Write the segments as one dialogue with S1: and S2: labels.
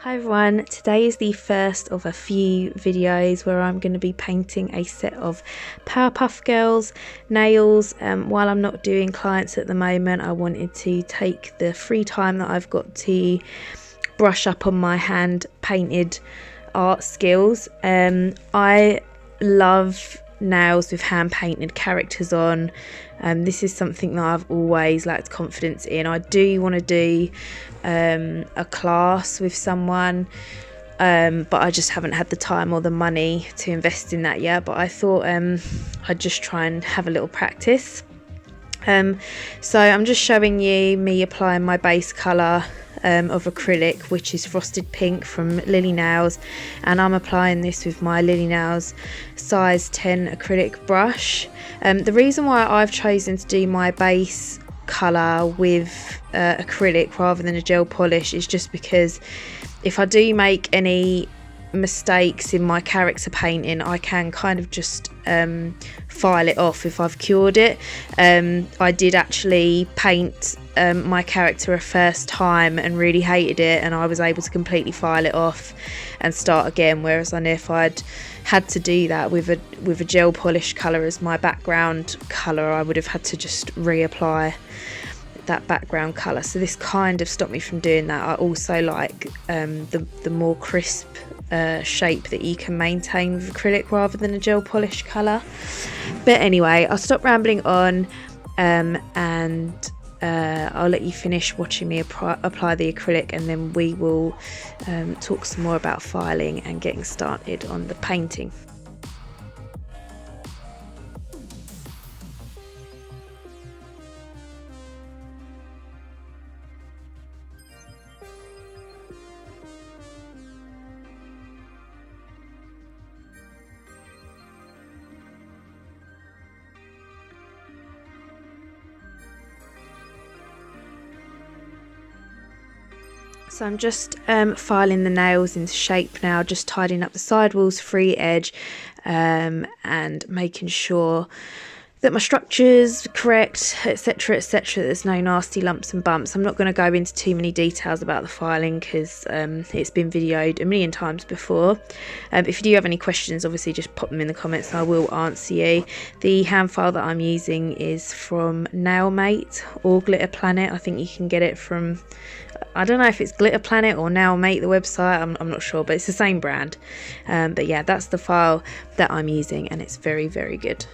S1: Hi everyone, today is the first of a few videos where I'm going to be painting a set of Powerpuff Girls nails. While I'm not doing clients at the moment, I wanted to take the free time that I've got to brush up on my hand painted art skills. I love nails with hand painted characters on. This is something that I've always lacked confidence in. I do want to do a class with someone, but I just haven't had the time or the money to invest in that yet. But I thought I'd just try and have a little practice. So I'm just showing you me applying my base colour of acrylic, which is Frosted Pink from Lily Nails, and I'm applying this with my Lily Nails size 10 acrylic brush. The reason why I've chosen to do my base colour with acrylic rather than a gel polish is just because if I do make any mistakes in my character painting, I can kind of just file it off if I've cured it. I did actually paint my character a first time and really hated it, and I was able to completely file it off and start again, whereas I know if I'd had to do that with a gel polish colour as my background colour, I would have had to just reapply that background colour. So this kind of stopped me from doing that. I also like the more crisp shape that you can maintain with acrylic rather than a gel polish colour. But anyway, I'll stop rambling on and I'll let you finish watching me apply the acrylic, and then we will talk some more about filing and getting started on the painting. So I'm just filing the nails into shape now, just tidying up the sidewalls, free edge, and making sure that my structure's correct, etc, etc, there's no nasty lumps and bumps. I'm not going to go into too many details about the filing because it's been videoed a million times before. If you do have any questions, obviously just pop them in the comments and I will answer you. The hand file that I'm using is from Nailmate or Glitter Planet. I think you can get it from, I don't know if it's Glitter Planet or Nailmate, the website, I'm not sure, but it's the same brand. But yeah, that's the file that I'm using, and it's very, very good.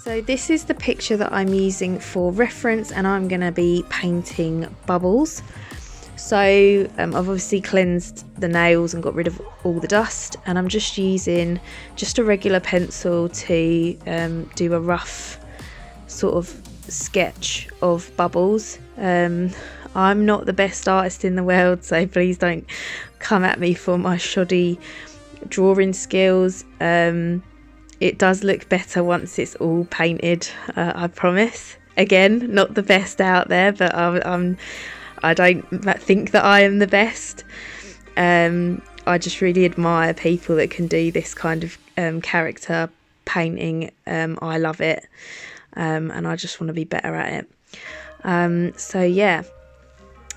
S1: So this is the picture that I'm using for reference, and I'm going to be painting bubbles. So I've obviously cleansed the nails and got rid of all the dust, and I'm just using just a regular pencil to do a rough sort of sketch of bubbles. I'm not the best artist in the world, so please don't come at me for my shoddy drawing skills. It does look better once it's all painted, I promise. Again, not the best out there, but I don't think that I am the best. I just really admire people that can do this kind of character painting. I love it, and I just want to be better at it. So yeah,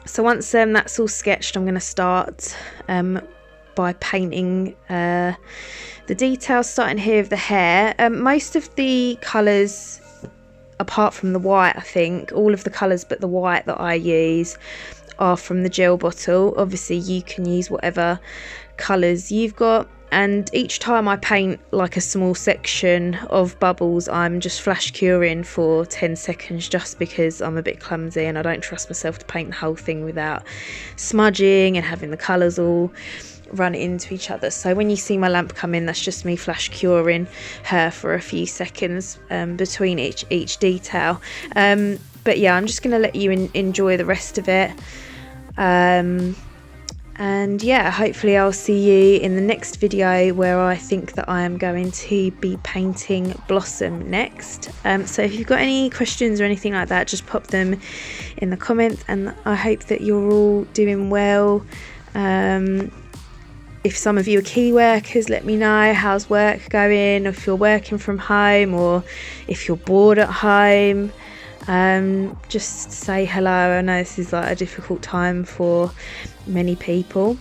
S1: so once that's all sketched, I'm going to start by painting the details, starting here with the hair. Most of the colours apart from the white, I think all of the colours but the white that I use are from the gel bottle. Obviously you can use whatever colours you've got, and each time I paint like a small section of bubbles, I'm just flash curing for 10 seconds, just because I'm a bit clumsy and I don't trust myself to paint the whole thing without smudging and having the colours all run into each other. So when you see my lamp come in, that's just me flash curing her for a few seconds between each detail. But yeah, I'm just going to let you enjoy the rest of it. And yeah, hopefully I'll see you in the next video, where I think that I am going to be painting Blossom next. So if you've got any questions or anything like that, just pop them in the comments, and I hope that you're all doing well. If some of you are key workers, let me know how's work going, if you're working from home or if you're bored at home. Just say hello. I know this is like a difficult time for many people.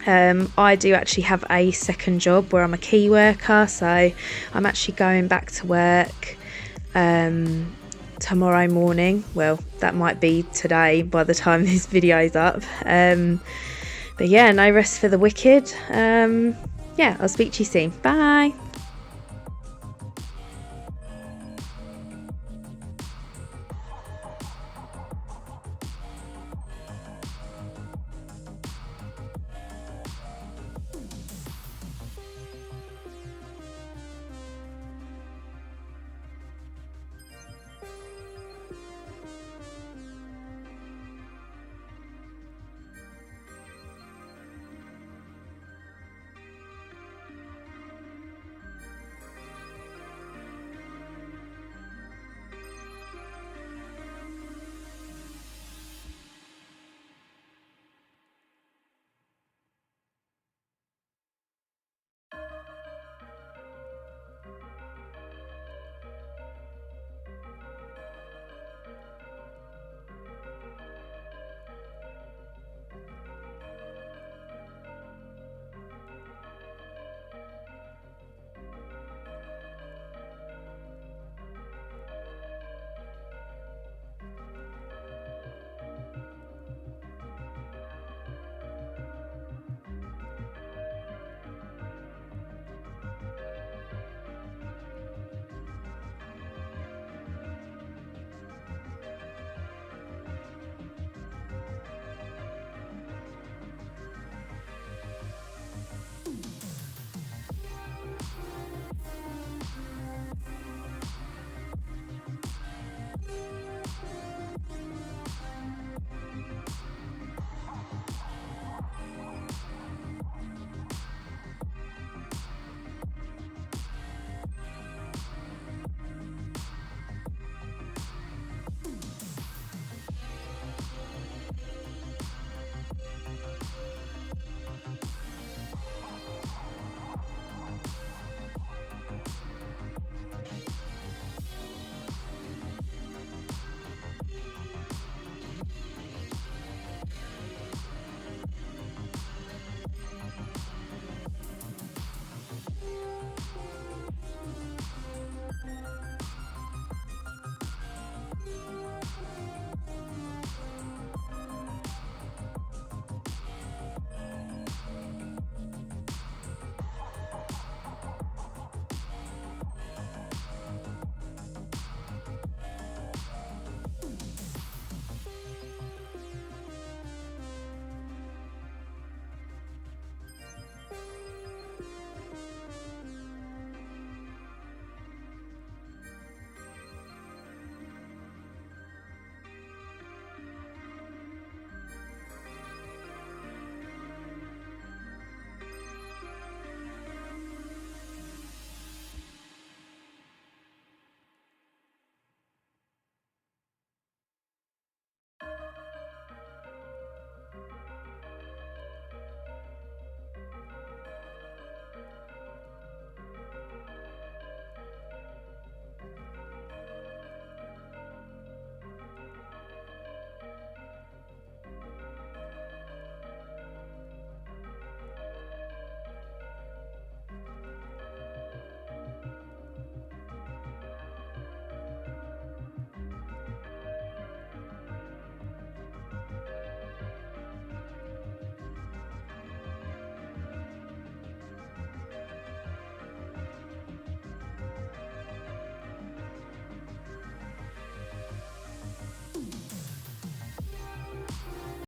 S1: I do actually have a second job where I'm a key worker, so I'm actually going back to work tomorrow morning. Well, that might be today by the time this video is up. But yeah, no rest for the wicked. Yeah, I'll speak to you soon. Bye.